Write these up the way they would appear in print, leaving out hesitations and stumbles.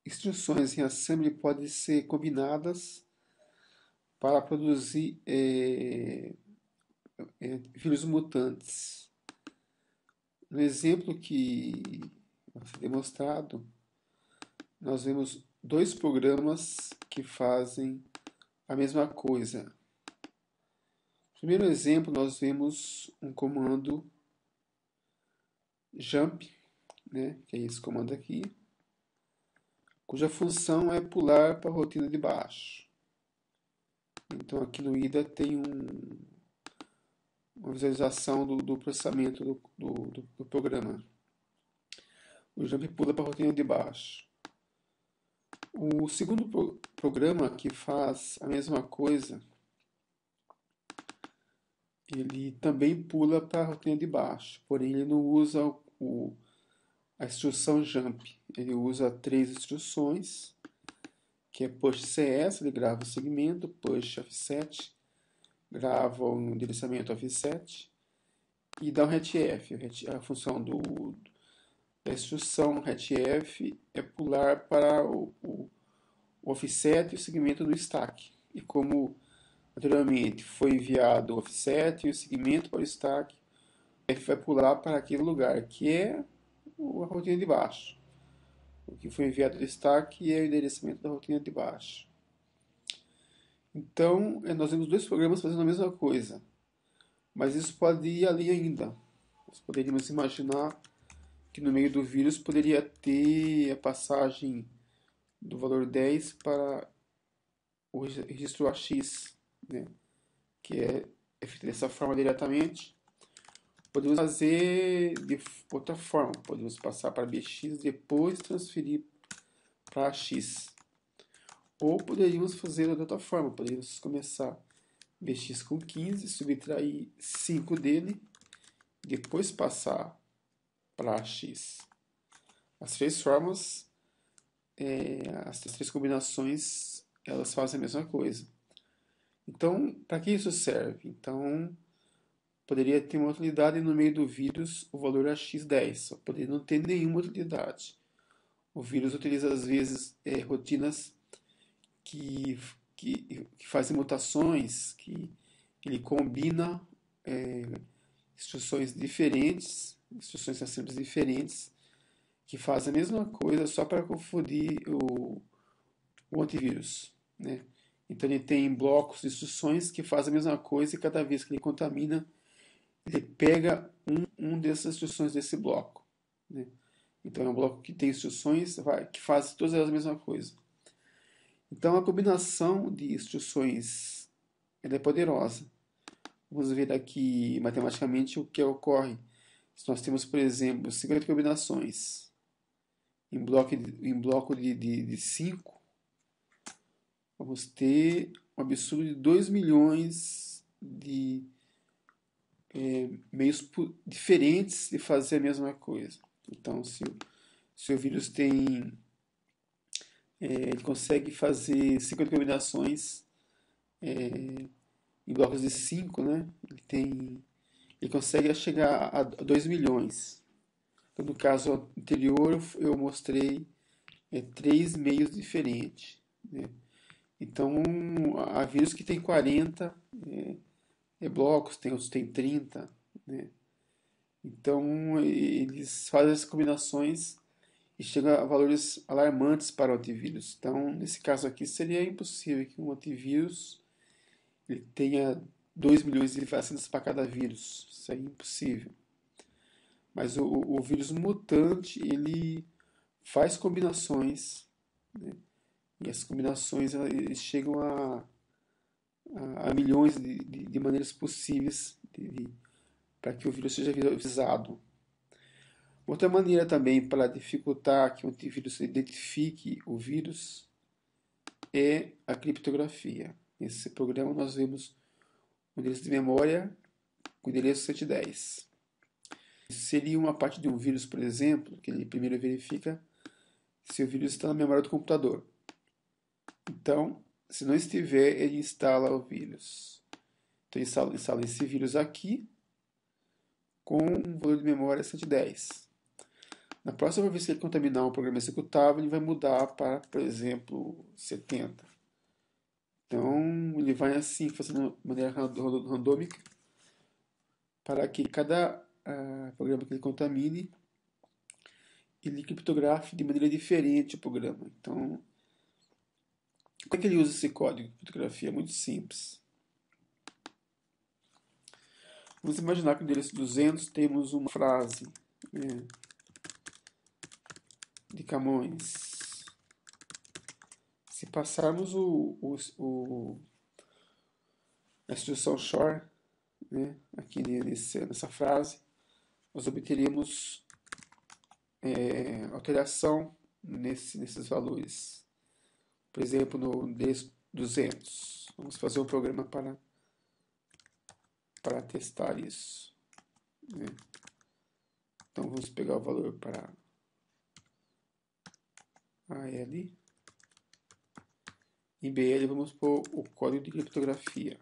instruções em assembly podem ser combinadas para produzir vírus mutantes. No exemplo que foi demonstrado, nós vemos dois programas que fazem a mesma coisa. No primeiro exemplo, nós vemos um comando jump, né, que é esse comando aqui, cuja função é pular para a rotina de baixo. Então aqui no IDA tem uma visualização do processamento do programa. O jump pula para a rotina de baixo. O segundo programa que faz a mesma coisa, ele também pula para a rotina de baixo, porém ele não usa a instrução jump. Ele usa 3 instruções, que é push CS, ele grava o segmento, push offset, grava um endereçamento offset, e dá um retf. A função da instrução retf é pular para o offset e o segmento do stack. E como anteriormente foi enviado o offset e o segmento para o stack, ele vai pular para aquele lugar, que é a rotina de baixo. O que foi enviado do stack é o endereçamento da rotina de baixo. Então, nós temos dois programas fazendo a mesma coisa, mas isso pode ir além ainda. Nós poderíamos imaginar que no meio do vírus poderia ter a passagem do valor 10 para o registro AX, né, que é feito dessa forma diretamente. Podemos fazer de outra forma, podemos passar para BX, depois transferir para AX. Ou poderíamos fazer de outra forma, poderíamos começar BX com 15, subtrair 5 dele, depois passar para AX. As três formas, as três combinações, elas fazem a mesma coisa. Então, para que isso serve? Então, poderia ter uma utilidade no meio do vírus, o valor é x10, só poderia não ter nenhuma utilidade. O vírus utiliza, às vezes, rotinas que fazem mutações, que ele combina instruções diferentes, instruções simples diferentes, que fazem a mesma coisa só para confundir o antivírus, né? Então ele tem blocos de instruções que fazem a mesma coisa e cada vez que ele contamina, ele pega um dessas instruções desse bloco, né? Então é um bloco que tem instruções que fazem todas elas a mesma coisa. Então a combinação de instruções ela é poderosa. Vamos ver aqui matematicamente o que ocorre. Se nós temos, por exemplo, 50 combinações em bloco de 5, vamos ter um absurdo de 2 milhões de meios diferentes de fazer a mesma coisa. Então, se o vírus tem... ele consegue fazer 50 combinações em blocos de 5, né? Ele consegue chegar a 2 milhões. Então, no caso anterior, eu mostrei 3 meios diferentes, né? Então, há vírus que tem 40 blocos, tem outros que tem 30, né? Então, eles fazem as combinações e chegam a valores alarmantes para o antivírus. Então, nesse caso aqui, seria impossível que um antivírus ele tenha 2 milhões de vacinas para cada vírus. Isso é impossível. Mas o vírus mutante, ele faz combinações, né? E as combinações eles chegam a milhões de maneiras possíveis para que o vírus seja visado. Outra maneira também para dificultar que o antivírus identifique o vírus é a criptografia. Nesse programa nós vemos o endereço de memória com o endereço 110. Seria uma parte de um vírus, por exemplo, que ele primeiro verifica se o vírus está na memória do computador. Então, se não estiver, ele instala o vírus. Então, instala esse vírus aqui com um valor de memória 110. Na próxima vez que ele contaminar um programa executável, ele vai mudar para, por exemplo, 70. Então, ele vai assim, fazendo de maneira randômica, para que cada programa que ele contamine, ele criptografe de maneira diferente o programa. Então, como é que ele usa esse código de criptografia? É muito simples. Vamos imaginar que no endereço 200 temos uma frase, né, de Camões. Se passarmos a instrução SHOR, né, aqui nessa frase, nós obteríamos alteração nesses valores. Por exemplo, no endereço 200. Vamos fazer um programa para testar isso, né? Então vamos pegar o valor para AL. Em BL vamos pôr o código de criptografia.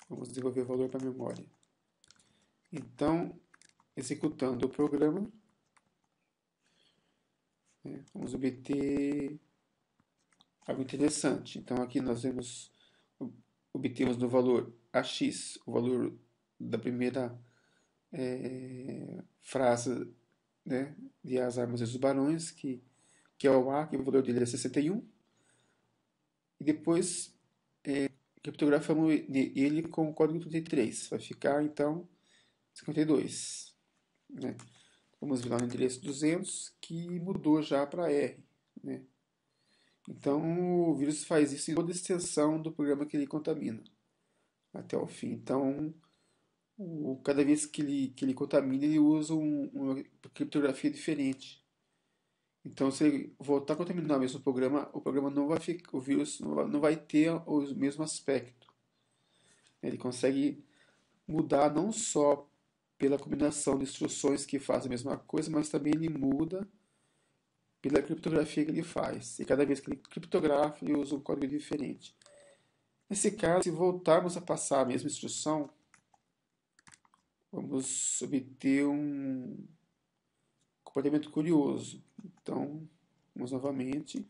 Vamos desenvolver o valor para a memória. Então, executando o programa, né, vamos obter algo interessante. Então, aqui nós obtemos no valor AX, o valor da primeira frase, né, de As Armas e os Barões, que é o A, que o valor dele é 61. E depois criptografamos ele com o código 33. Vai ficar, então, 52. Né? Vamos ver lá no endereço 200, que mudou já para R. Né? Então, o vírus faz isso em toda a extensão do programa que ele contamina, até o fim. Então, cada vez que ele contamina, ele usa uma criptografia diferente. Então, se ele voltar a contaminar o mesmo programa, o programa não vai ficar, o vírus não vai ter o mesmo aspecto. Ele consegue mudar não só pela combinação de instruções que fazem a mesma coisa, mas também ele muda pela criptografia que ele faz. E cada vez que ele criptografa, ele usa um código diferente. Nesse caso, se voltarmos a passar a mesma instrução, vamos obter um comportamento curioso. Então, vamos novamente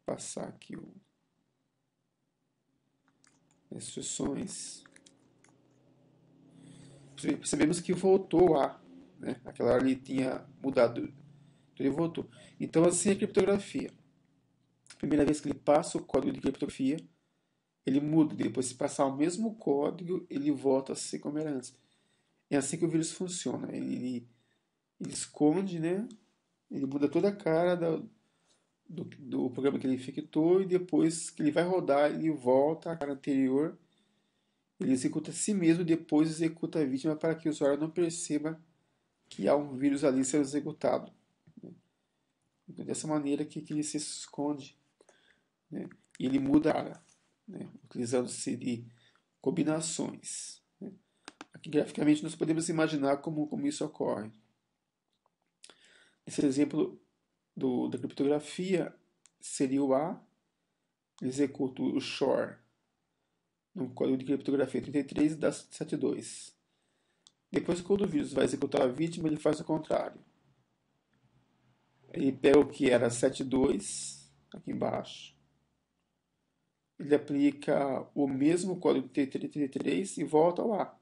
passar aqui as instruções. Percebemos que voltou A, né? Aquela hora ele tinha mudado, então ele voltou. Então, assim é a criptografia. A primeira vez que ele passa o código de criptografia, ele muda. Depois, se passar o mesmo código, ele volta a ser como era antes. É assim que o vírus funciona. Ele esconde, né? Ele muda toda a cara do programa que ele infectou, e depois que ele vai rodar, ele volta à cara anterior. Ele executa a si mesmo, depois executa a vítima para que o usuário não perceba que há um vírus ali sendo executado. Então, dessa maneira que ele se esconde, né? E ele muda a cara, né? Utilizando-se de combinações. Né? Aqui, graficamente, nós podemos imaginar como isso ocorre. Esse exemplo da criptografia seria o A, executa o SHOR no código de criptografia 33 e dá 72. Depois, quando o vírus vai executar a vítima, ele faz o contrário. Ele pega o que era 72, aqui embaixo. Ele aplica o mesmo código de 33 e volta ao A.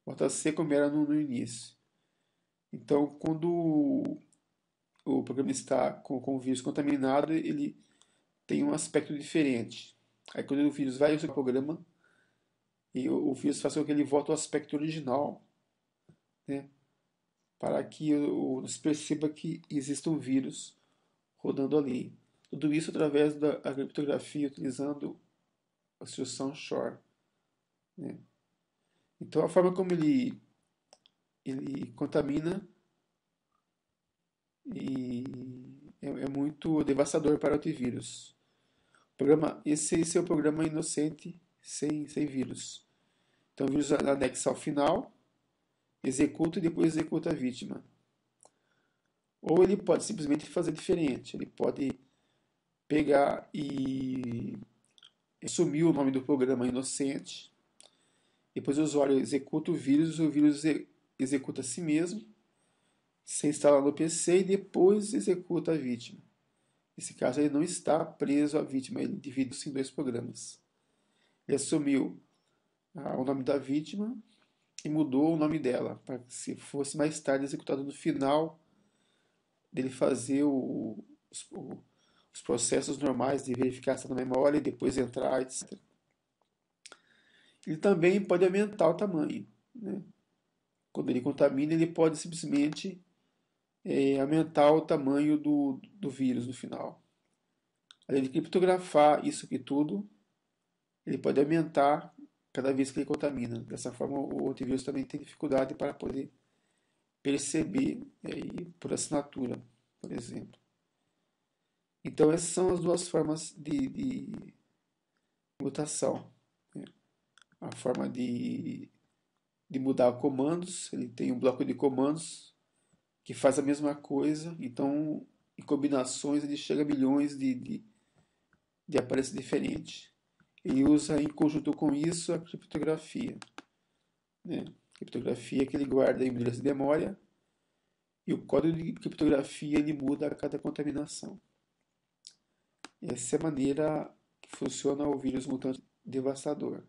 Volta a ser como era no início. Então, quando o programa está com o vírus contaminado, ele tem um aspecto diferente. Aí, quando o vírus vai usar o programa, e o vírus faz com que ele volte ao aspecto original, né? Para que se perceba que existe um vírus rodando ali. Tudo isso através da criptografia, utilizando a instrução SHOR. Né? Então, a forma como ele contamina e é muito devastador para o antivírus. Esse é o programa inocente sem vírus. Então, o vírus anexa ao final, executa e depois executa a vítima. Ou ele pode simplesmente fazer diferente. Ele pode pegar e sumiu o nome do programa inocente. Depois o usuário executa o vírus executa a si mesmo, sem instalar no PC, e depois executa a vítima. Nesse caso, ele não está preso à vítima, ele divide-se em dois programas. Ele assumiu o nome da vítima e mudou o nome dela, para que se fosse mais tarde executado no final dele fazer os processos normais de verificação da memória e depois entrar, etc. Ele também pode aumentar o tamanho, né? Quando ele contamina, ele pode simplesmente aumentar o tamanho do vírus no final. Além de criptografar isso aqui tudo, ele pode aumentar cada vez que ele contamina. Dessa forma, o antivírus também tem dificuldade para poder perceber por assinatura, por exemplo. Então, essas são as duas formas de mutação, né? A forma de mudar comandos, ele tem um bloco de comandos que faz a mesma coisa, então em combinações ele chega a milhões de aparelhos diferentes. Ele usa em conjunto com isso a criptografia, né? Criptografia que ele guarda em milhas de memória, e o código de criptografia ele muda a cada contaminação. Essa é a maneira que funciona o vírus mutante devastador.